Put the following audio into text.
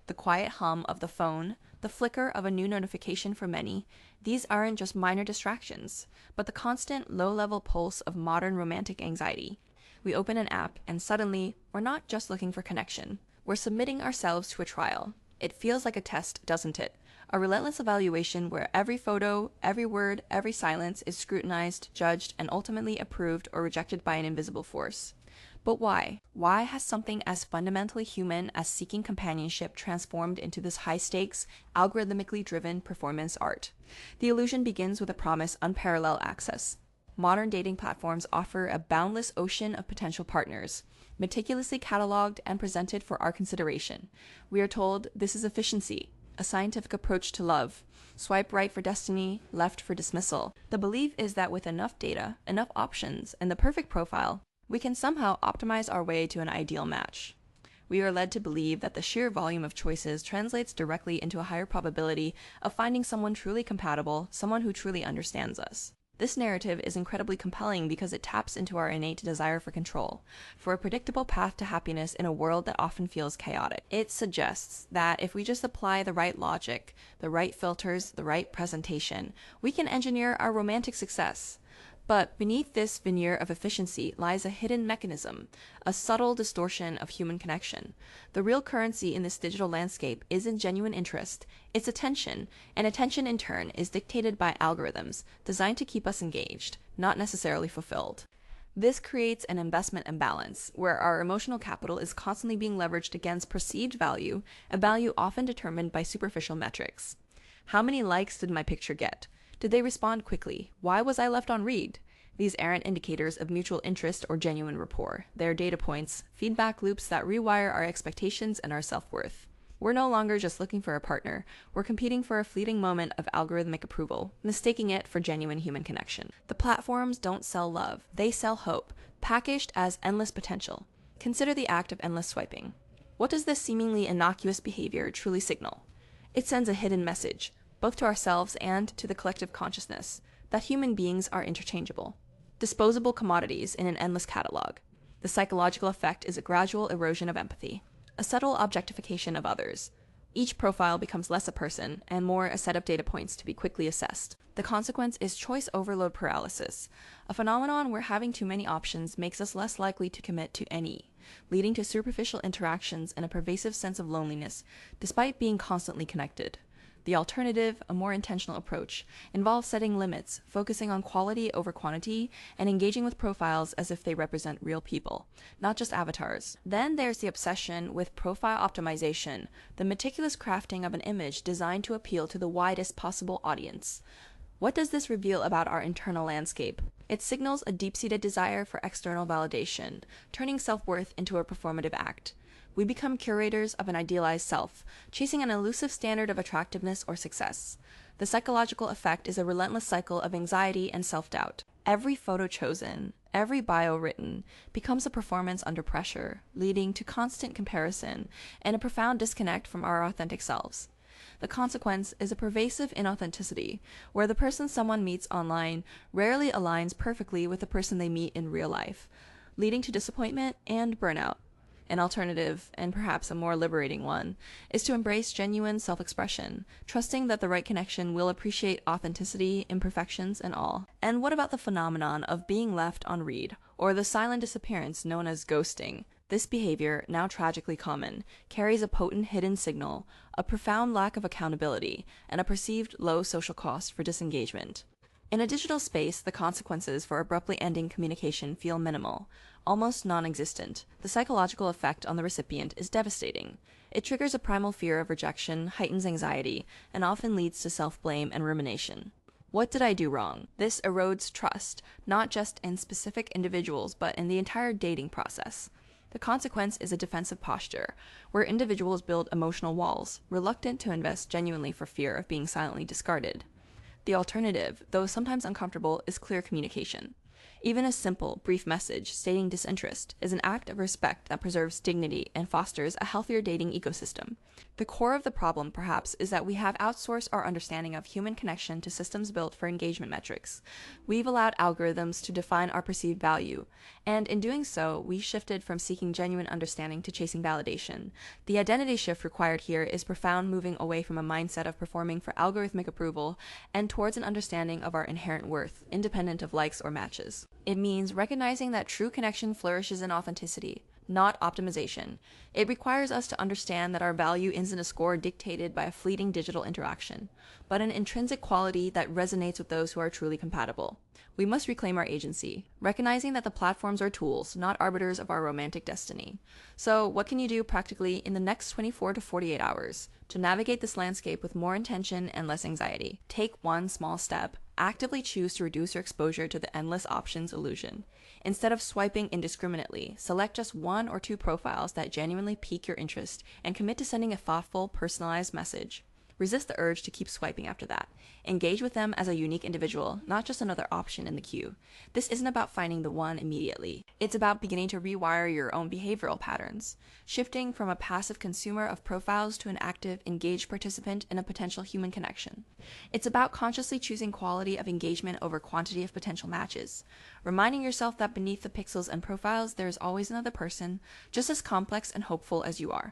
the quiet hum of the phone, the flicker of a new notification for many, these aren't just minor distractions, but the constant low-level pulse of modern romantic anxiety. We open an app, and suddenly, we're not just looking for connection. We're submitting ourselves to a trial. It feels like a test, doesn't it? A relentless evaluation where every photo, every word, every silence is scrutinized, judged, and ultimately approved or rejected by an invisible force. But why? Why has something as fundamentally human as seeking companionship transformed into this high-stakes, algorithmically driven performance art? The illusion begins with a promise unparalleled access. Modern dating platforms offer a boundless ocean of potential partners, meticulously cataloged and presented for our consideration. We are told this is efficiency, a scientific approach to love. Swipe right for destiny, left for dismissal. The belief is that with enough data, enough options, and the perfect profile, we can somehow optimize our way to an ideal match. We are led to believe that the sheer volume of choices translates directly into a higher probability of finding someone truly compatible, someone who truly understands us. This narrative is incredibly compelling because it taps into our innate desire for control, for a predictable path to happiness in a world that often feels chaotic. It suggests that if we just apply the right logic, the right filters, the right presentation, we can engineer our romantic success. But beneath this veneer of efficiency lies a hidden mechanism, a subtle distortion of human connection. The real currency in this digital landscape isn't genuine interest, it's attention, and attention in turn is dictated by algorithms designed to keep us engaged, not necessarily fulfilled. This creates an investment imbalance, where our emotional capital is constantly being leveraged against perceived value, a value often determined by superficial metrics. How many likes did my picture get? Did they respond quickly? Why was I left on read? These aren't indicators of mutual interest or genuine rapport. They're data points, feedback loops that rewire our expectations and our self-worth. We're no longer just looking for a partner. We're competing for a fleeting moment of algorithmic approval, mistaking it for genuine human connection. The platforms don't sell love. They sell hope, packaged as endless potential. Consider the act of endless swiping. What does this seemingly innocuous behavior truly signal? It sends a hidden message, both to ourselves and to the collective consciousness, that human beings are interchangeable, disposable commodities in an endless catalog. The psychological effect is a gradual erosion of empathy, a subtle objectification of others. Each profile becomes less a person and more a set of data points to be quickly assessed. The consequence is choice overload paralysis, a phenomenon where having too many options makes us less likely to commit to any, leading to superficial interactions and a pervasive sense of loneliness, despite being constantly connected. The alternative, a more intentional approach, involves setting limits, focusing on quality over quantity, and engaging with profiles as if they represent real people, not just avatars. Then there's the obsession with profile optimization, the meticulous crafting of an image designed to appeal to the widest possible audience. What does this reveal about our internal landscape? It signals a deep-seated desire for external validation, turning self-worth into a performative act. We become curators of an idealized self, chasing an elusive standard of attractiveness or success. The psychological effect is a relentless cycle of anxiety and self-doubt. Every photo chosen, every bio written, becomes a performance under pressure, leading to constant comparison and a profound disconnect from our authentic selves. The consequence is a pervasive inauthenticity, where the person someone meets online rarely aligns perfectly with the person they meet in real life, leading to disappointment and burnout. An alternative, and perhaps a more liberating one, is to embrace genuine self-expression, trusting that the right connection will appreciate authenticity, imperfections, and all. And what about the phenomenon of being left on read, or the silent disappearance known as ghosting? This behavior, now tragically common, carries a potent hidden signal, a profound lack of accountability, and a perceived low social cost for disengagement. In a digital space, the consequences for abruptly ending communication feel minimal, almost non-existent. The psychological effect on the recipient is devastating. It triggers a primal fear of rejection, heightens anxiety, and often leads to self-blame and rumination. What did I do wrong? This erodes trust, not just in specific individuals, but in the entire dating process. The consequence is a defensive posture, where individuals build emotional walls, reluctant to invest genuinely for fear of being silently discarded. The alternative, though sometimes uncomfortable, is clear communication. Even a simple, brief message stating disinterest is an act of respect that preserves dignity and fosters a healthier dating ecosystem. The core of the problem, perhaps, is that we have outsourced our understanding of human connection to systems built for engagement metrics. We've allowed algorithms to define our perceived value, and in doing so, we shifted from seeking genuine understanding to chasing validation. The identity shift required here is profound, moving away from a mindset of performing for algorithmic approval and towards an understanding of our inherent worth, independent of likes or matches. It means recognizing that true connection flourishes in authenticity, not optimization. It requires us to understand that our value isn't a score dictated by a fleeting digital interaction, but an intrinsic quality that resonates with those who are truly compatible. We must reclaim our agency, recognizing that the platforms are tools, not arbiters of our romantic destiny. So, what can you do practically in the next 24 to 48 hours to navigate this landscape with more intention and less anxiety? Take one small step. Actively choose to reduce your exposure to the endless options illusion. Instead of swiping indiscriminately, select just one or two profiles that genuinely pique your interest and commit to sending a thoughtful, personalized message. Resist the urge to keep swiping after that. Engage with them as a unique individual, not just another option in the queue. This isn't about finding the one immediately. It's about beginning to rewire your own behavioral patterns, shifting from a passive consumer of profiles to an active, engaged participant in a potential human connection. It's about consciously choosing quality of engagement over quantity of potential matches, reminding yourself that beneath the pixels and profiles, there is always another person, just as complex and hopeful as you are.